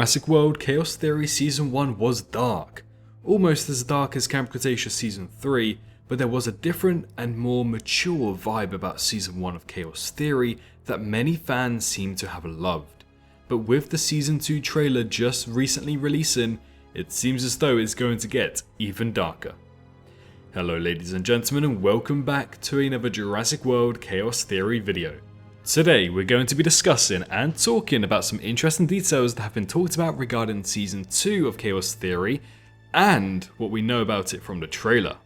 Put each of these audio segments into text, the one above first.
Jurassic World Chaos Theory Season 1 was dark. Almost as dark as Camp Cretaceous Season 3, but there was a different and more mature vibe about Season 1 of Chaos Theory that many fans seem to have loved. But with the Season 2 trailer just recently releasing, it seems as though it's going to get even darker. Hello ladies and gentlemen, and welcome back to another Jurassic World Chaos Theory video. Today we're going to be discussing and talking about some interesting details that have been talked about regarding Season 2 of Chaos Theory and what we know about it from the trailer.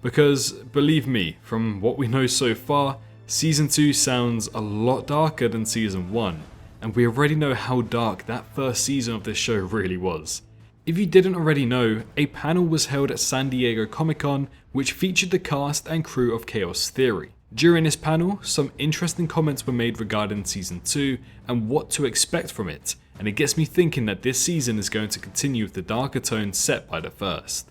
Because, believe me, from what we know so far, Season 2 sounds a lot darker than Season 1, and we already know how dark that first season of this show really was. If you didn't already know, a panel was held at San Diego Comic-Con which featured the cast and crew of Chaos Theory. During this panel, some interesting comments were made regarding Season 2 and what to expect from it, and it gets me thinking that this season is going to continue with the darker tone set by the first.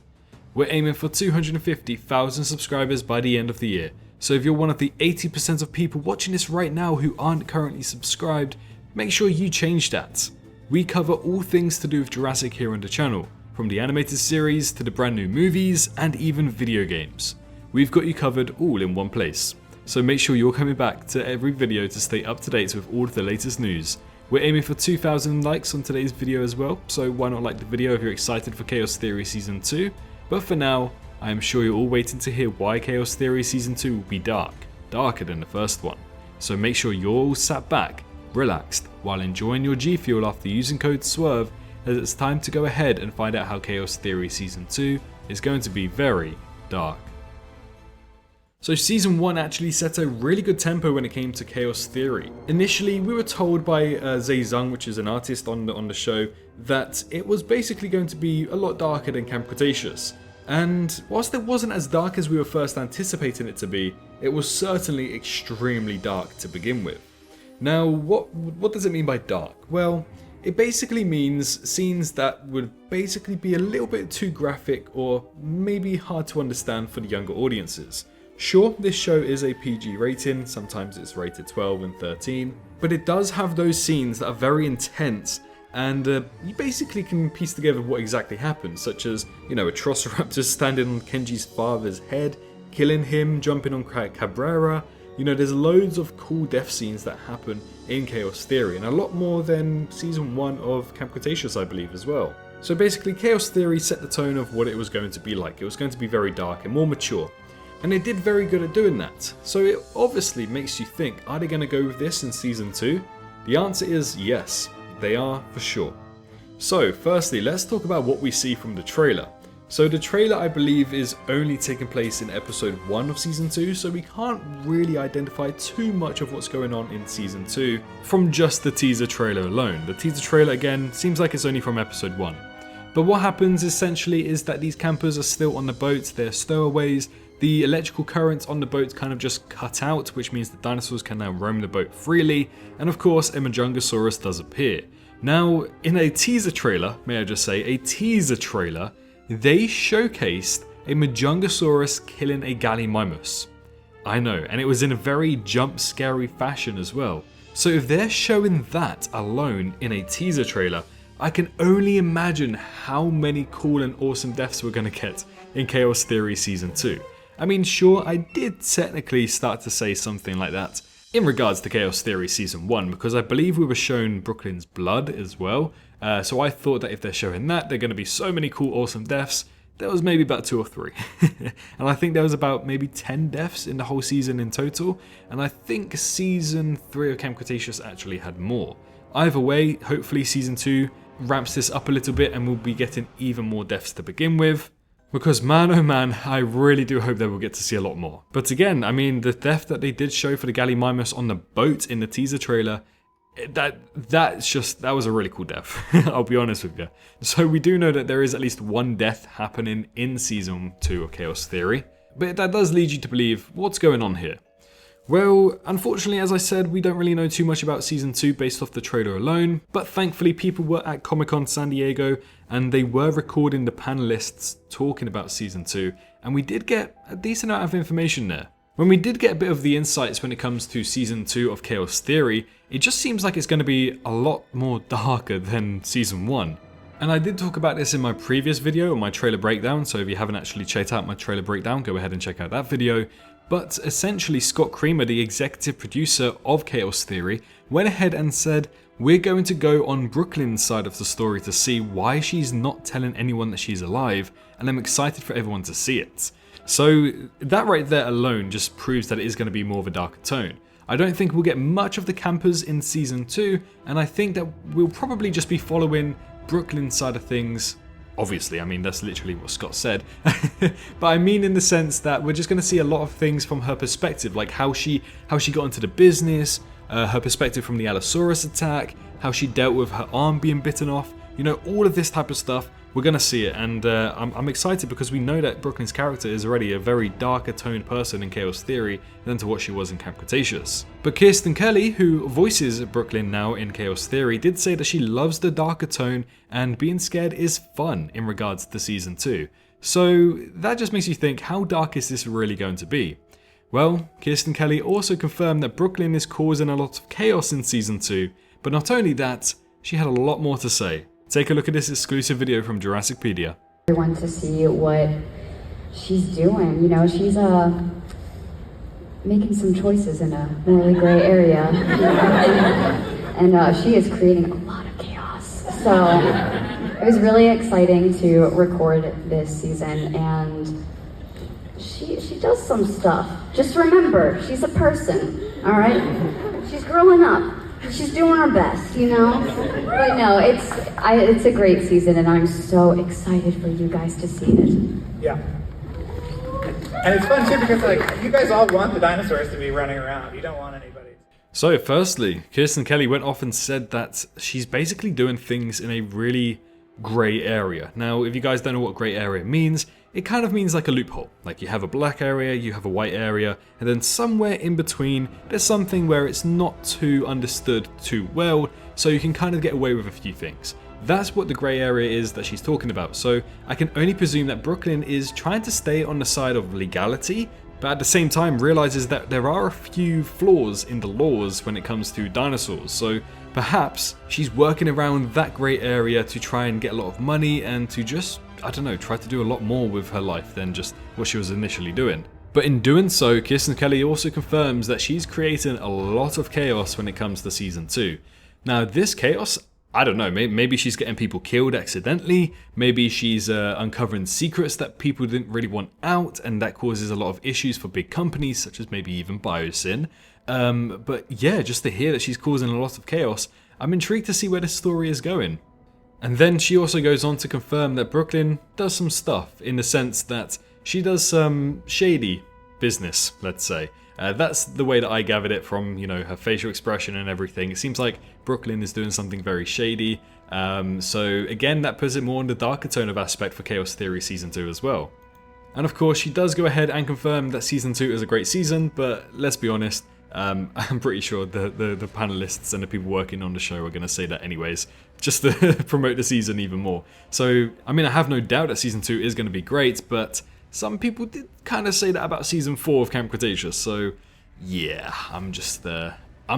We're aiming for 250,000 subscribers by the end of the year, so if you're one of the 80% of people watching this right now who aren't currently subscribed, make sure you change that. We cover all things to do with Jurassic here on the channel, from the animated series to the brand new movies and even video games. We've got you covered all in one place. So make sure you're coming back to every video to stay up to date with all of the latest news. We're aiming for 2,000 likes on today's video as well, so why not like the video if you're excited for Chaos Theory Season 2. But for now, I am sure you're all waiting to hear why Chaos Theory Season 2 will be darker than the first one. So make sure you're all sat back, relaxed, while enjoying your G Fuel after using code SWERVE, as it's time to go ahead and find out how Chaos Theory Season 2 is going to be very dark. So Season 1 actually set a really good tempo when it came to Chaos Theory. Initially, we were told by Zhe Zhang, which is an artist on the show, that it was basically going to be a lot darker than Camp Cretaceous. And whilst it wasn't as dark as we were first anticipating it to be, it was certainly extremely dark to begin with. Now, what does it mean by dark? Well, it basically means scenes that would basically be a little bit too graphic or maybe hard to understand for the younger audiences. Sure, this show is a PG rating, sometimes it's rated 12 and 13, but it does have those scenes that are very intense and you basically can piece together what exactly happened, such as, Atrociraptors standing on Kenji's father's head, killing him, jumping on Cabrera. There's loads of cool death scenes that happen in Chaos Theory, and a lot more than Season 1 of Camp Cretaceous, I believe, as well. So basically, Chaos Theory set the tone of what it was going to be like. It was going to be very dark and more mature. And they did very good at doing that. So it obviously makes you think, are they going to go with this in Season 2? The answer is yes, they are for sure. So firstly, let's talk about what we see from the trailer. So the trailer, I believe, is only taking place in episode 1 of Season 2, so we can't really identify too much of what's going on in Season 2 from just the teaser trailer alone. The teaser trailer, again, seems like it's only from episode 1. But what happens essentially is that these campers are still on the boat, they're stowaways. The electrical currents on the boat kind of just cut out, which means the dinosaurs can now roam the boat freely, and of course a Majungasaurus does appear. Now, in a teaser trailer, may I just say, a teaser trailer, they showcased a Majungasaurus killing a Gallimimus. I know, and it was in a very jump-scary fashion as well. So if they're showing that alone in a teaser trailer, I can only imagine how many cool and awesome deaths we're going to get in Chaos Theory Season 2. I mean, sure, I did technically start to say something like that in regards to Chaos Theory Season 1, because I believe we were shown Brooklyn's blood as well. So I thought that if they're showing that, they're going to be so many cool, awesome deaths. There was maybe about 2 or 3. And I think there was about maybe 10 deaths in the whole season in total. And I think Season 3 of Camp Cretaceous actually had more. Either way, hopefully Season 2 ramps this up a little bit and we'll be getting even more deaths to begin with. Because man oh man, I really do hope that we'll get to see a lot more. But again, I mean, the death that they did show for the Gallimimus on the boat in the teaser trailer, that was a really cool death, I'll be honest with you. So we do know that there is at least one death happening in Season 2 of Chaos Theory, but that does lead you to believe what's going on here. Well, unfortunately, as I said, we don't really know too much about Season 2 based off the trailer alone, but thankfully people were at Comic-Con San Diego and they were recording the panelists talking about Season 2, and we did get a decent amount of information there. When we did get a bit of the insights when it comes to Season 2 of Chaos Theory, it just seems like it's going to be a lot more darker than Season 1. And I did talk about this in my previous video, my trailer breakdown, so if you haven't actually checked out my trailer breakdown, go ahead and check out that video. But essentially, Scott Creamer, the executive producer of Chaos Theory, went ahead and said, we're going to go on Brooklyn's side of the story to see why she's not telling anyone that she's alive, and I'm excited for everyone to see it. So that right there alone just proves that it is going to be more of a darker tone. I don't think we'll get much of the campers in Season 2, and I think that we'll probably just be following Brooklyn's side of things. Obviously, I mean, that's literally what Scott said. But I mean in the sense that we're just going to see a lot of things from her perspective, like how she got into the business, her perspective from the Allosaurus attack, how she dealt with her arm being bitten off, you know, all of this type of stuff. We're going to see it, and I'm excited because we know that Brooklyn's character is already a very darker toned person in Chaos Theory than to what she was in Camp Cretaceous. But Kirsten Kelly, who voices Brooklyn now in Chaos Theory, did say that she loves the darker tone and being scared is fun in regards to Season 2. So that just makes you think, how dark is this really going to be? Well, Kirsten Kelly also confirmed that Brooklyn is causing a lot of chaos in Season 2, but not only that, she had a lot more to say. Take a look at this exclusive video from Jurassicpedia. Everyone to see what she's doing. You know, she's making some choices in a morally gray area. And she is creating a lot of chaos. So it was really exciting to record this season, and she does some stuff. Just remember, she's a person, all right? She's growing up. She's doing her best, you know? But no, it's a great season, and I'm so excited for you guys to see it. Yeah. And it's fun too because like you guys all want the dinosaurs to be running around. You don't want anybody. So firstly, Kirsten Kelly went off and said that she's basically doing things in a really grey area. Now, if you guys don't know what grey area means, it kind of means like a loophole. Like you have a black area, you have a white area, and then somewhere in between, there's something where it's not too understood too well, so you can kind of get away with a few things. That's what the grey area is that she's talking about, so I can only presume that Brooklyn is trying to stay on the side of legality, but at the same time realizes that there are a few flaws in the laws when it comes to dinosaurs, so perhaps she's working around that grey area to try and get a lot of money and to just, I don't know, try to do a lot more with her life than just what she was initially doing. But in doing so, Kirsten Kelly also confirms that she's creating a lot of chaos when it comes to Season 2. Now this chaos, I don't know, maybe she's getting people killed accidentally, maybe she's uncovering secrets that people didn't really want out, and that causes a lot of issues for big companies, such as maybe even Biosyn. But yeah, just to hear that she's causing a lot of chaos, I'm intrigued to see where this story is going. And then she also goes on to confirm that Brooklyn does some stuff, in the sense that she does some shady business, let's say. That's the way that I gathered it from, you know, her facial expression and everything. It seems like Brooklyn is doing something very shady. So again, that puts it more in the darker tone of aspect for Chaos Theory Season 2 as well. And of course, she does go ahead and confirm that Season 2 is a great season, but let's be honest, I'm pretty sure the panelists and the people working on the show are going to say that anyways, just to promote the season even more. So, I mean, I have no doubt that Season 2 is going to be great, but some people did kind of say that about Season 4 of Camp Cretaceous, so yeah, I'm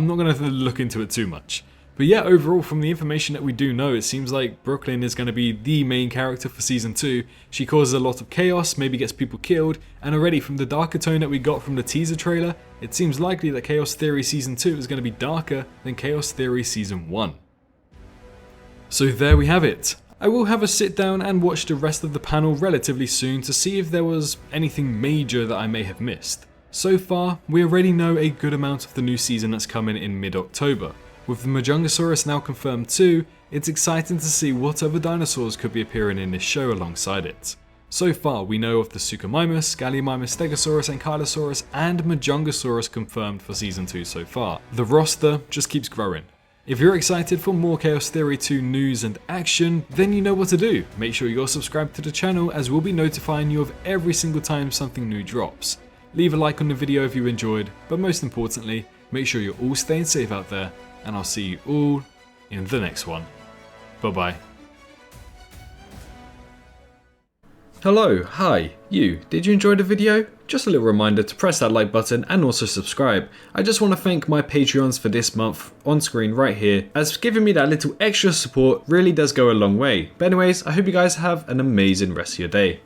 not going to look into it too much. But yeah, overall, from the information that we do know, it seems like Brooklyn is going to be the main character for Season 2. She causes a lot of chaos, maybe gets people killed, and already from the darker tone that we got from the teaser trailer, it seems likely that Chaos Theory Season 2 is going to be darker than Chaos Theory Season 1. So there we have it. I will have a sit down and watch the rest of the panel relatively soon to see if there was anything major that I may have missed. So far, we already know a good amount of the new season that's coming in mid-October. With the Majungasaurus now confirmed too, it's exciting to see what other dinosaurs could be appearing in this show alongside it. So far, we know of the Suchomimus, Gallimimus, Stegosaurus, Ankylosaurus, and Majungasaurus confirmed for Season 2 so far. The roster just keeps growing. If you're excited for more Chaos Theory 2 news and action, then you know what to do. Make sure you're subscribed to the channel, as we'll be notifying you of every single time something new drops. Leave a like on the video if you enjoyed, but most importantly, make sure you're all staying safe out there, and I'll see you all in the next one. Bye bye. Hello, hi, you. Did you enjoy the video? just a little reminder to press that like button and also subscribe. I just want to thank my Patreons for this month on screen right here, as giving me that little extra support really does go a long way. But anyways, I hope you guys have an amazing rest of your day.